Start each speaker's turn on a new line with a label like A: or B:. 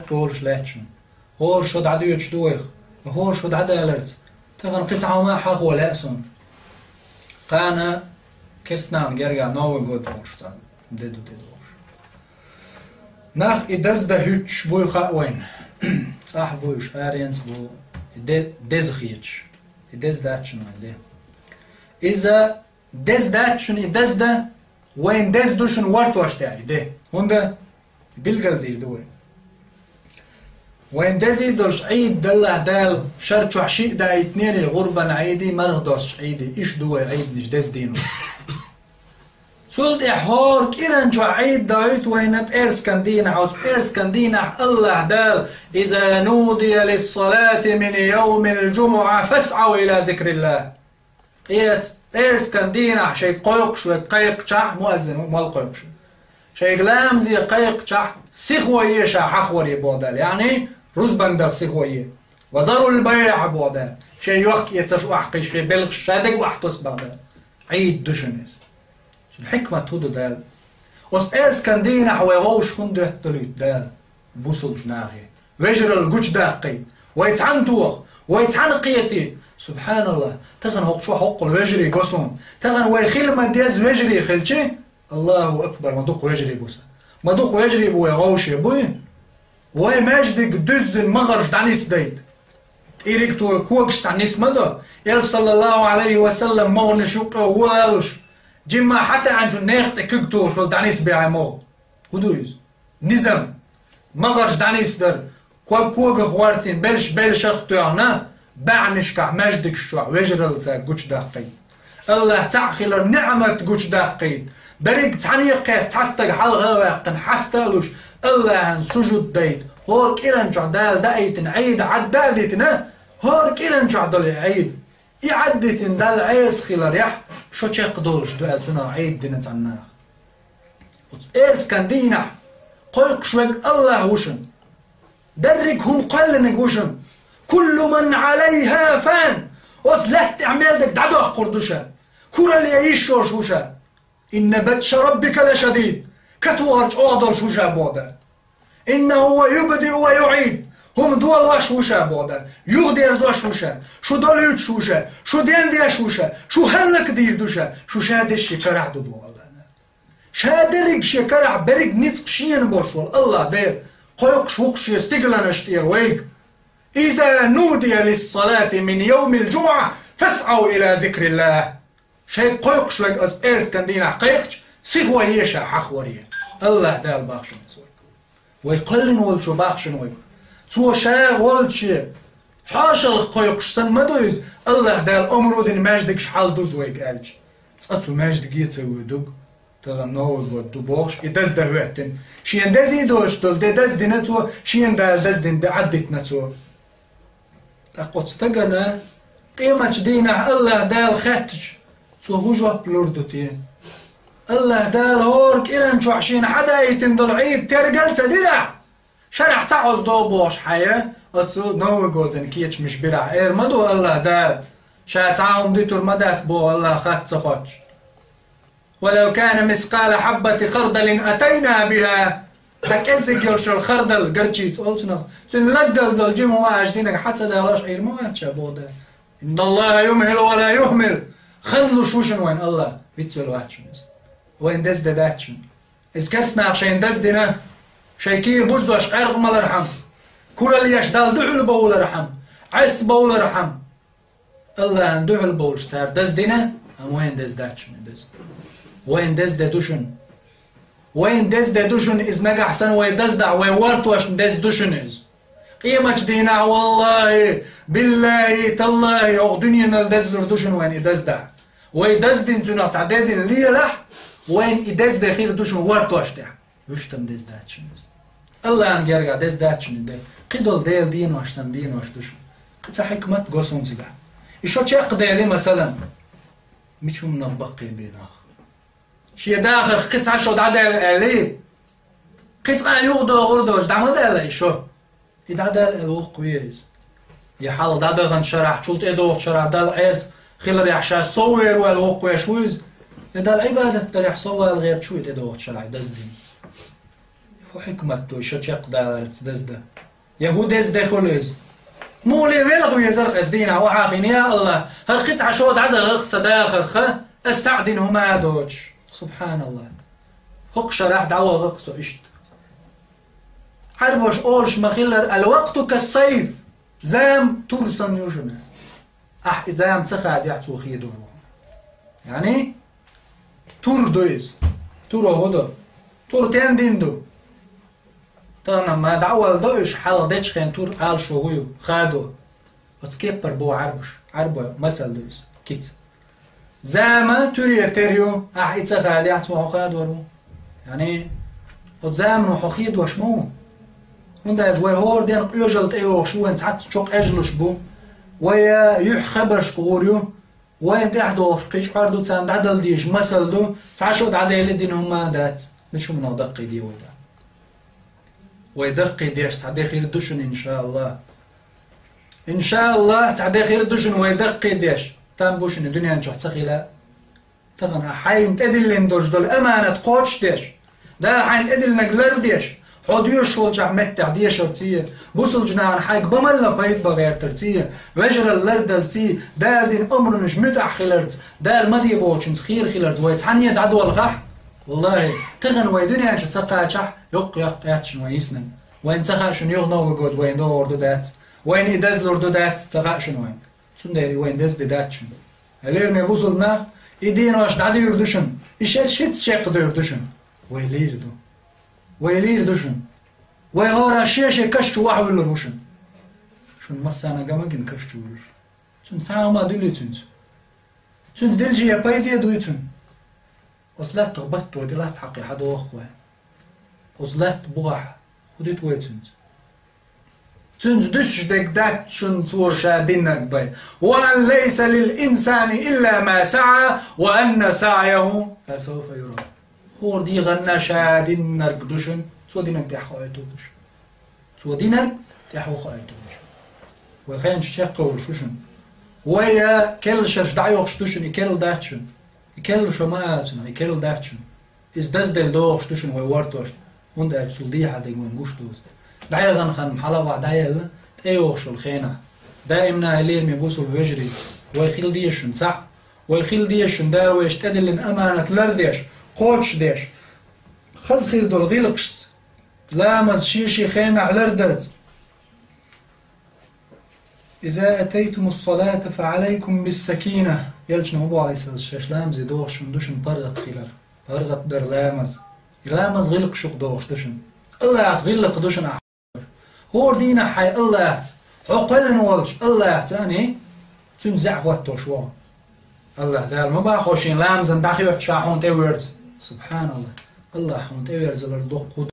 A: قولش لاتشن هور شد عدويتش دويخ هور شد عدالرز تغن قطعة ما حق ولا أسون قانا كرسنان جرجع نوع جود ورشتان ديدو ورش ناخ إدز ده هيتش بوي خاوين صح بويش آرينس بو دز خيتش إدز داتشن ده إذا دز داتشن إدز ده وين دز دوشن وارتوش تاعي ده هوندا بالقل دير دوي وين دزي دوش عيد دلع دال شرط وحشي دا اتنين الغربة عيدي مرغ دوش عيدي إيش دوي عيد نش دز دينو سولت إحور كيران جو عيد دايت وين بإرس كندينا عوز بإرس كندينا الله دال إذا نودي للصلاة من يوم الجمعة فاسعوا إلى ذكر الله قيت إرس كندينا شي قيق شوي قيق شح مؤذن مال قيق شوي شي غلامزي قيق شح سيخوية شح حخوري بودال يعني رز بندق سيخوية وضروا البيع بودال شي يوخ يتسشو أحقي شي بلغ شادق وأحتس بودال عيد دوشنس الحكمة تودو دال وس إرس كندينا حوي غوش خندو يحتلوت دال بوصل جناغي ويجر الجوش داقي ويتعن توخ ويتعن قيتي سبحان الله تغن هوق شو حق الوجري قصون تغن ويخيل من ديز وجري خلشي الله أكبر مدوق وجري بوسا مدوق وجري بوي غوشي بوي وي ماجدك دوز المغرج دانيس دايد إيريك تو كوكش تعنيس مدى إل صلى الله عليه وسلم مغن شوق والش جمع حتى عن جنيخ تكوكتور شو دانيس بيعي مغ هدويز نظام مغرج دانيس در كوك غوارتين بلش اختيارنا بعنش كع مجدك شو وجرل تا جوش دقيق الله تعخيل نعمة جوش دقيق بريك تعنيق تحستق حلقة وقن حستلوش الله سجود ديت هور كيران جعدال دايتن عيد عدالتنا هور كيران جعدال عيد يعدتن دال عيس خيل ريح شو تشقدولش دال تنا عيد دينا تعناخ إرس كان دينا قيق شوك الله وشن درك هم قلنك وشن كل من عليها فان وصلت اعمال دك دعدو قردوشا كورا اللي يعيشوش وشا إن بطش ربك لشديد كتوارج أعضل شوشا بودا إنه هو يبدئ ويعيد هم دول واش وشا بودا يغدير زوش وشا شو دوليوت شوشا شو دين دير شوشا شو هلك دير دوشا شو شادش يكرع دو الله شادرق شكرع برق نزق شين بوشول الله دير قيق شوقش يستقلن اشتير ويك إذا نودي للصلاة من يوم الجمعة فاسعوا إلى ذكر الله شيء قيق شوي أز إرس كندينا قيقش سيغوا يشا حخوريه الله دال باخشن يسوي ويقلن ولشو باخشن وي تو شا ولشي حاشا قيقش سن مدويز الله دال أمرودن ماجدكش حال دوز ويك قالش تقطو ماجدك يتسوي دوغ تغنوه ودو بوش إداز ده وقتن شين دازي دوش دول داز دينتو شين داز دين عدت نتو تقوت تغنى قيمة دينا الله دال خاتش سو هجوة بلوردوتين الله دال هورك إيران شو عشين حدا يتندل عيد ترقل تدرع شرح تعوز دو بوش حياة أتسو نوي قولدن كيتش مش برع إير مدو الله دال شا تعاهم ديتور مدات بو الله خات تخوش ولو كان مثقال حبة خردل أتينا بها تكزك يرش الخردل قرشيت قلتنا تنلدل دل جيمو ما أجدينك حتى دالاش عير ما أتشابو ده إن الله يمهل ولا يهمل خلوا شوشن وين الله بيتسول واتشنز وين دز داتشن إذكرسنا عشان دز دنا شيكير بوزوش قرق مال رحم كورا اللي يشدال دعو البول رحم عس بول رحم الله دعو البول صار دز دنا أم وين دز داتشن دز وين دز دوشن وين دز دوشن إز نجا حسن وين دز دا وين ورتوش دز دوشن إز قيمة دينا والله بالله تالله أو دنيا ندز دوشن وين إدز دا وين دز دين تنا تعداد اللي لح وين إدز دا خير دوشن ورتوش دا وشتم دز داتشن الله أن يرجع دز داتشن ده قدول ديل دين واشسن دين واش دوشن قصة حكمة قصون زجا إيشو تشق ديلي مثلا مش من البقي بيناخ شي داخل قطعة شو دعدل عليه قطعة يغدو غردوش دعمل عليه شو يدعدل الوق كويس يحال دعدل غن شرح شولت ادو شرح دل عز خلال يحشا صور والوق كويس شويز يدل عبادة تريح صور الغير شويت ادو شرح دزدين فو حكمة تو شو تشق دال تدزده يهودز دخلز مولي ويلغ يزرق أزدينا وعاقين يا الله هالقطع عشود عدل غقص داخل استعدن هما دوش سبحان الله هقش راح دعوة غقص إشت عربوش أولش مخيلر الوقت كالصيف زام تورسن يوجنا زام تخاد يحتو خيدو يعني تور دويز تور هدو تور تندين دو طبعا ما دعوة دوش حالا ديش خين تور عال شوهيو خادو وتكبر بو عربو مثل دويز كيت زاما توري تريو تخاد يحتو خادو يعني وزامن وحخيد وشمو ونداج وهور دين قيوجلت ايوه شو انت حتى تشوق اجلش بو ويا يحخبش قوريو وين تحدوش قيش عردو تساند عدل ديش مسل دو تعشود عدل دين هما دات مش من دقي دي ويدا ويدقي ديش تعدي خير الدشن ان شاء الله ان شاء الله تعدي خير الدشن ويدقي ديش تام بوشن الدنيا نشوح تسخيلا تغنى حين تدلين دوش دول امانة قوتش ديش دا حين تدل نقلر ديش حديوش والجع متع ديش ارتيه بوصل جنان حاج بملا بيت بغير ترتيه وجر اللرد ارتيه دال دين امر مش متع خلرت دال مدي بوشنت خير خلرت ويتحني دعدو الغح والله تغن ويدنيا انش تسقى شح يق ياتشن ويسنن وين تسقاشن يغنو ويقود وين دور دات وين يدز لور دات تسقاشن وين سندري وين دز داتشن اليرمي بوصلنا يدين واش دعدي يردشن ايش شيت شيق دو يردشن ويليردو ويليردشن ويهورا شيشه كشتو واحد ولا روشن شون مسانا جماجن كشتو ولا شون ساعه ما دولي تنت دلجي يا بايدي دويتن وصلت تغبطت ودلات حقي حدا واخوه وصلت بغح وديت ويتنت تنت دش دك دات شن صور شادينك باي وأن ليس للإنسان إلا ما سعى وأن سعيه فسوف يرى هور دي غنى شادينك دشن تو دينك تحو دوش تو دينك تحو دوش وخين شيق وشوشن ويا كل شش دعيوخ دشن يكل داتشن يكل شماتنا يكل داتشن إز دز دل دوخ دشن ويورتوش und er zu die hat irgendwo gustos دايل غنخن محلوة دايل تأيوش الخينة دائما ليل ميبوسو الوجري ويخيل ديشن صح ويخيل ديشن دار ويشتدل لن أمانة لرديش قوتش ديش خز خير دول غيلقش لامز شيشي خينة على لردرت إذا أتيتم الصلاة فعليكم بالسكينة يلش نهبو عليه السلام لامز يدوش ندوشن برغت خيلر برغت در لامز غيلق شوق دوش دشن الله يعت غيلق دشن أحور هو دينا حي الله يعت عقلن والج الله يعت أني تنزع واتو شوا الله دال ما باخوشين لامزن داخل شاحون تيورز سبحان الله الله حون تيورز لردوق